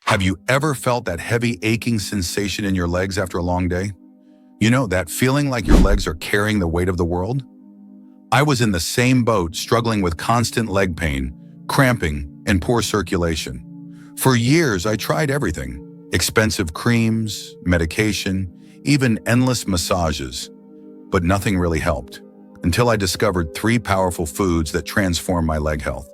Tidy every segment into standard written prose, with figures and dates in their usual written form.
Have you ever felt that heavy aching sensation in your legs after a long day? You know, that feeling like your legs are carrying the weight of the world? I was in the same boat, struggling with constant leg pain, cramping, and poor circulation. For years, I tried everything: expensive creams, medication, even endless massages. But nothing really helped, until I discovered three powerful foods that transformed my leg health.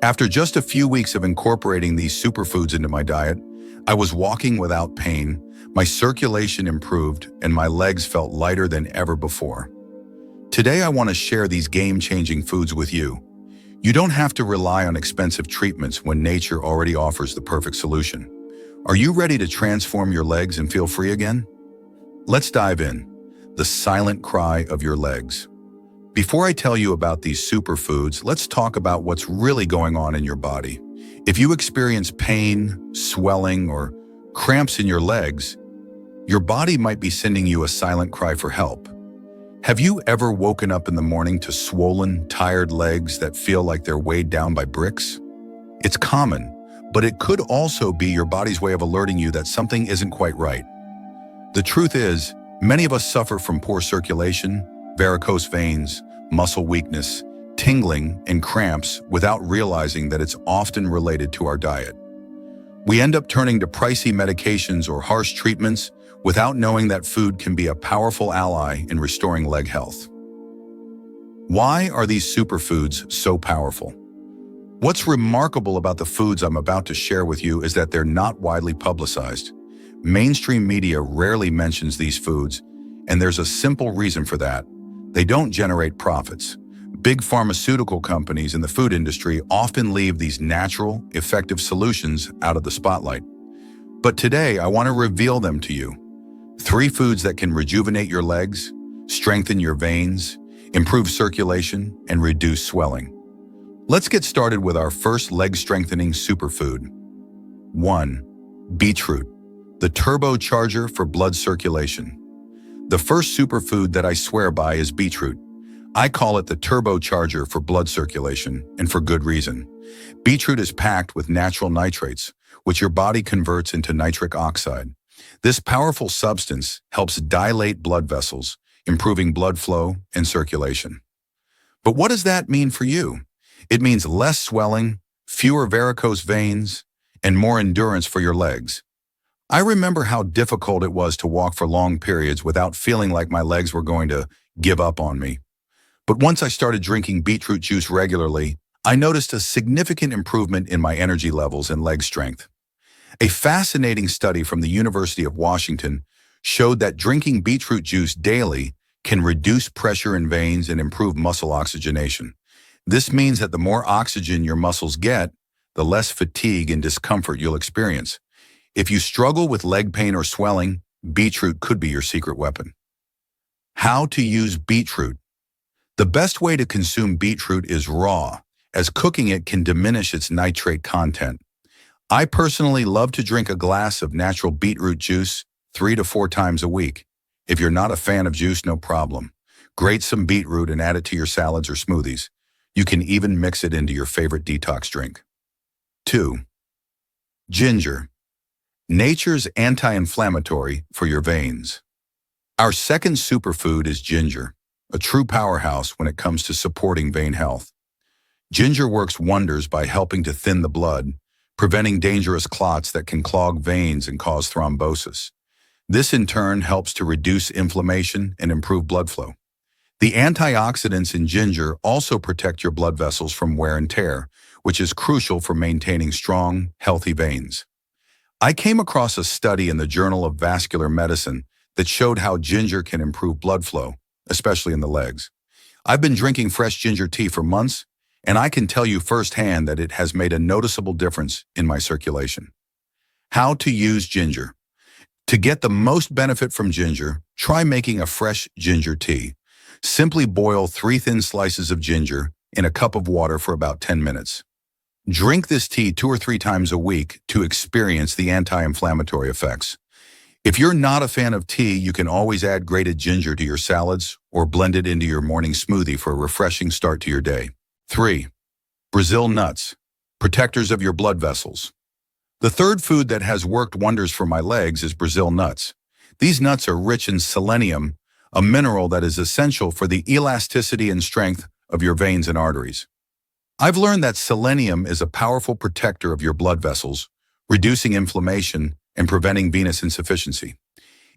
After just a few weeks of incorporating these superfoods into my diet, I was walking without pain, my circulation improved, and my legs felt lighter than ever before. Today, I want to share these game-changing foods with you. You don't have to rely on expensive treatments when nature already offers the perfect solution. Are you ready to transform your legs and feel free again? Let's dive in. The silent cry of your legs. Before I tell you about these superfoods, let's talk about what's really going on in your body. If you experience pain, swelling, or cramps in your legs, your body might be sending you a silent cry for help. Have you ever woken up in the morning to swollen, tired legs that feel like they're weighed down by bricks? It's common, but it could also be your body's way of alerting you that something isn't quite right. The truth is, many of us suffer from poor circulation, varicose veins, muscle weakness, tingling, and cramps without realizing that it's often related to our diet. We end up turning to pricey medications or harsh treatments without knowing that food can be a powerful ally in restoring leg health. Why are these superfoods so powerful? What's remarkable about the foods I'm about to share with you is that they're not widely publicized. Mainstream media rarely mentions these foods, and there's a simple reason for that. They don't generate profits. Big pharmaceutical companies in the food industry often leave these natural, effective solutions out of the spotlight. But today, I want to reveal them to you. Three foods that can rejuvenate your legs, strengthen your veins, improve circulation, and reduce swelling. Let's get started with our first leg-strengthening superfood. 1. Beetroot, the turbocharger for blood circulation. The first superfood that I swear by is beetroot. I call it the turbocharger for blood circulation, and for good reason. Beetroot is packed with natural nitrates, which your body converts into nitric oxide. This powerful substance helps dilate blood vessels, improving blood flow and circulation. But what does that mean for you? It means less swelling, fewer varicose veins, and more endurance for your legs. I remember how difficult it was to walk for long periods without feeling like my legs were going to give up on me. But once I started drinking beetroot juice regularly, I noticed a significant improvement in my energy levels and leg strength. A fascinating study from the University of Washington showed that drinking beetroot juice daily can reduce pressure in veins and improve muscle oxygenation. This means that the more oxygen your muscles get, the less fatigue and discomfort you'll experience. If you struggle with leg pain or swelling, beetroot could be your secret weapon. How to use beetroot. The best way to consume beetroot is raw, as cooking it can diminish its nitrate content. I personally love to drink a glass of natural beetroot juice 3 to 4 times a week. If you're not a fan of juice, no problem. Grate some beetroot and add it to your salads or smoothies. You can even mix it into your favorite detox drink. 2. Ginger, nature's anti-inflammatory for your veins. Our second superfood is ginger, a true powerhouse when it comes to supporting vein health. Ginger works wonders by helping to thin the blood, preventing dangerous clots that can clog veins and cause thrombosis. This in turn helps to reduce inflammation and improve blood flow. The antioxidants in ginger also protect your blood vessels from wear and tear, which is crucial for maintaining strong, healthy veins. I came across a study in the Journal of Vascular Medicine that showed how ginger can improve blood flow, especially in the legs. I've been drinking fresh ginger tea for months, and I can tell you firsthand that it has made a noticeable difference in my circulation. How to use ginger. To get the most benefit from ginger, try making a fresh ginger tea. Simply boil 3 thin slices of ginger in a cup of water for about 10 minutes. Drink this tea 2 or 3 times a week to experience the anti-inflammatory effects. If you're not a fan of tea, you can always add grated ginger to your salads or blend it into your morning smoothie for a refreshing start to your day. 3. Brazil nuts, protectors of your blood vessels. The third food that has worked wonders for my legs is Brazil nuts. These nuts are rich in selenium, a mineral that is essential for the elasticity and strength of your veins and arteries. I've learned that selenium is a powerful protector of your blood vessels, reducing inflammation and preventing venous insufficiency.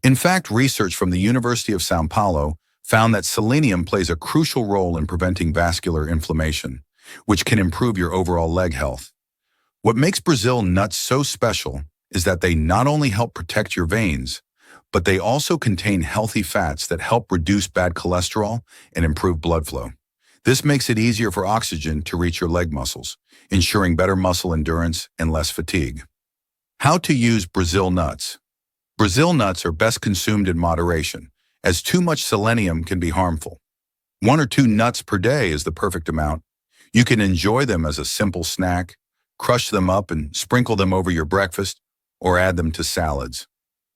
In fact, research from the University of São Paulo found that selenium plays a crucial role in preventing vascular inflammation, which can improve your overall leg health. What makes Brazil nuts so special is that they not only help protect your veins, but they also contain healthy fats that help reduce bad cholesterol and improve blood flow. This makes it easier for oxygen to reach your leg muscles, ensuring better muscle endurance and less fatigue. How to use Brazil nuts. Brazil nuts are best consumed in moderation, as too much selenium can be harmful. 1 or 2 nuts per day is the perfect amount. You can enjoy them as a simple snack, crush them up and sprinkle them over your breakfast, or add them to salads.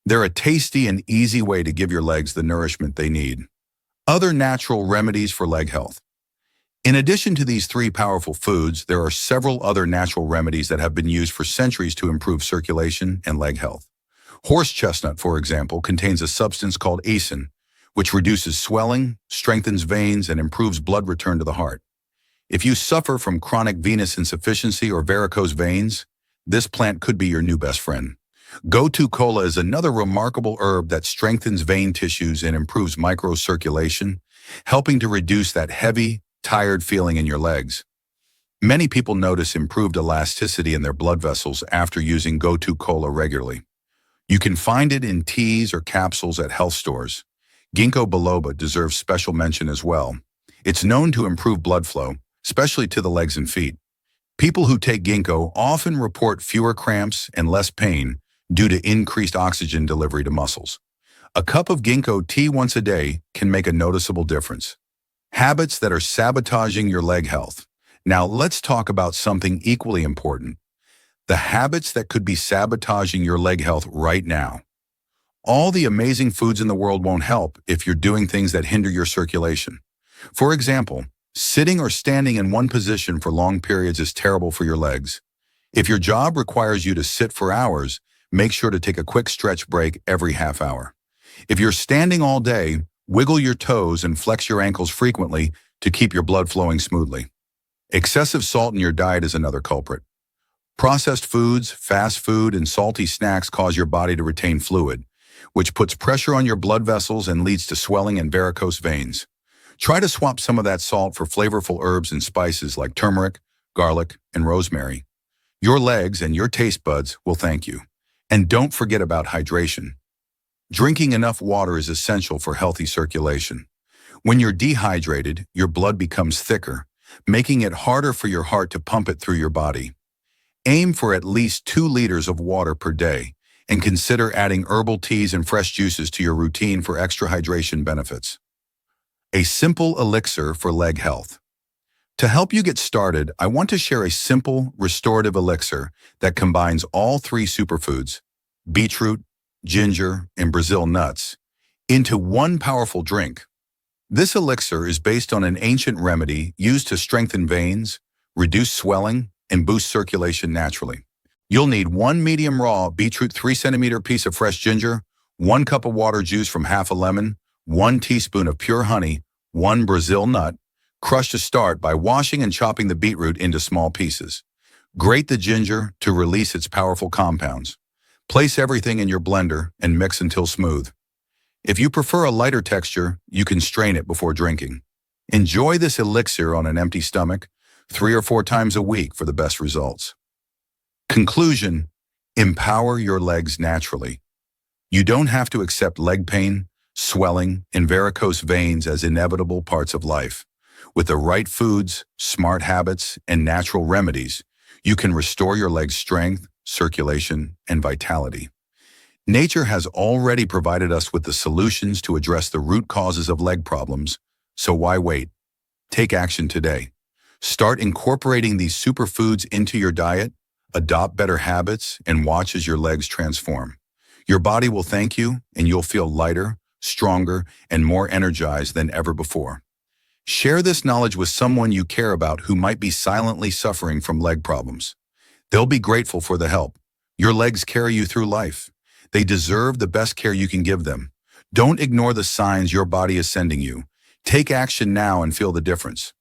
They're a tasty and easy way to give your legs the nourishment they need. Other natural remedies for leg health. In addition to these 3 powerful foods, there are several other natural remedies that have been used for centuries to improve circulation and leg health. Horse chestnut, for example, contains a substance called asin, which reduces swelling, strengthens veins, and improves blood return to the heart. If you suffer from chronic venous insufficiency or varicose veins, this plant could be your new best friend. Gotu kola is another remarkable herb that strengthens vein tissues and improves microcirculation, helping to reduce that heavy, tired feeling in your legs. Many people notice improved elasticity in their blood vessels after using Gotu kola regularly. You can find it in teas or capsules at health stores. Ginkgo biloba deserves special mention as well. It's known to improve blood flow, especially to the legs and feet. People who take ginkgo often report fewer cramps and less pain due to increased oxygen delivery to muscles. A cup of ginkgo tea once a day can make a noticeable difference. Habits that are sabotaging your leg health. Now let's talk about something equally important. The habits that could be sabotaging your leg health right now. All the amazing foods in the world won't help if you're doing things that hinder your circulation. For example, sitting or standing in one position for long periods is terrible for your legs. If your job requires you to sit for hours, make sure to take a quick stretch break every half hour. If you're standing all day, wiggle your toes and flex your ankles frequently to keep your blood flowing smoothly. Excessive salt in your diet is another culprit. Processed foods, fast food, and salty snacks cause your body to retain fluid, which puts pressure on your blood vessels and leads to swelling and varicose veins. Try to swap some of that salt for flavorful herbs and spices like turmeric, garlic, and rosemary. Your legs and your taste buds will thank you. And don't forget about hydration. Drinking enough water is essential for healthy circulation. When you're dehydrated, your blood becomes thicker, making it harder for your heart to pump it through your body. Aim for at least 2 liters of water per day, and consider adding herbal teas and fresh juices to your routine for extra hydration benefits. A simple elixir for leg health. To help you get started, I want to share a simple, restorative elixir that combines all 3 superfoods, beetroot, ginger, and Brazil nuts, into one powerful drink. This elixir is based on an ancient remedy used to strengthen veins, reduce swelling, and boost circulation naturally. You'll need 1 medium raw beetroot 3 cm piece of fresh ginger, 1 cup of water juice from half a lemon, 1 teaspoon of pure honey, 1 Brazil nut. Crush to start by washing and chopping the beetroot into small pieces. Grate the ginger to release its powerful compounds. Place everything in your blender and mix until smooth. If you prefer a lighter texture, you can strain it before drinking. Enjoy this elixir on an empty stomach 3 or 4 times a week for the best results. Conclusion: empower your legs naturally. You don't have to accept leg pain, swelling, and varicose veins as inevitable parts of life. With the right foods, smart habits, and natural remedies, you can restore your legs' strength, circulation, and vitality. Nature has already provided us with the solutions to address the root causes of leg problems, so why wait? Take action today. Start incorporating these superfoods into your diet, adopt better habits, and watch as your legs transform. Your body will thank you, and you'll feel lighter, stronger, and more energized than ever before. Share this knowledge with someone you care about who might be silently suffering from leg problems. They'll be grateful for the help. Your legs carry you through life. They deserve the best care you can give them. Don't ignore the signs your body is sending you. Take action now and feel the difference.